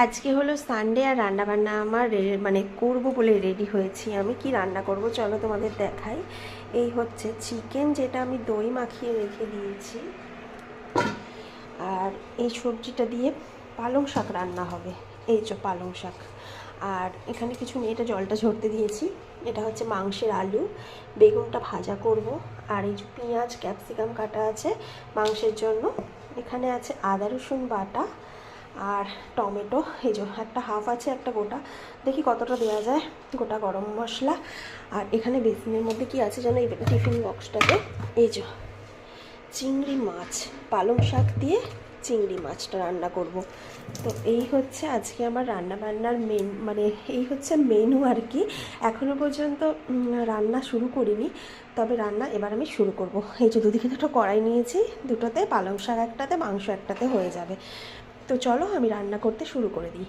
আজকে হলো সানডে আর রান্নাবান্না আমার মানে করব বলে রেডি হয়েছি। আমি কি রান্না করব চলো তোমাদের দেখাই। এই হচ্ছে চিকেন, যেটা আমি দই মাখিয়ে রেখে দিয়েছি, আর এই সবজিটা দিয়ে পালং শাক রান্না হবে। এই যে পালং শাক, আর এখানে কিছু নেই, এটা জলটা ঝরতে দিয়েছি। এটা হচ্ছে মাংসের আলু, বেগুনটা ভাজা করব, আর এই যে পেঁয়াজ ক্যাপসিকাম কাটা আছে মাংসের জন্য। এখানে আছে আদা রসুন বাটা আর টমেটো, এই যে একটা হাফ আছে, একটা গোটা, দেখি কতটা দেওয়া যায়, গোটা গরম মশলা। আর এখানে বেসিনের মধ্যে কি আছে যেন, এই টিফিন বক্সটাতে এই যে চিংড়ি মাছ, পালং শাক দিয়ে চিংড়ি মাছটা রান্না করব। তো এই হচ্ছে আজকে আমার রান্না বান্নার মানে এই হচ্ছে মেনু আর কি। এখনও পর্যন্ত রান্না শুরু করিনি, তবে রান্না এবার আমি শুরু করব। এই যে দুদিকে দুটো কড়াই নিয়েছি, দুটোতে পালং শাক একটাতে, মাংস একটাতে হয়ে যাবে। তো চলো আমি রান্না করতে শুরু করে দিই।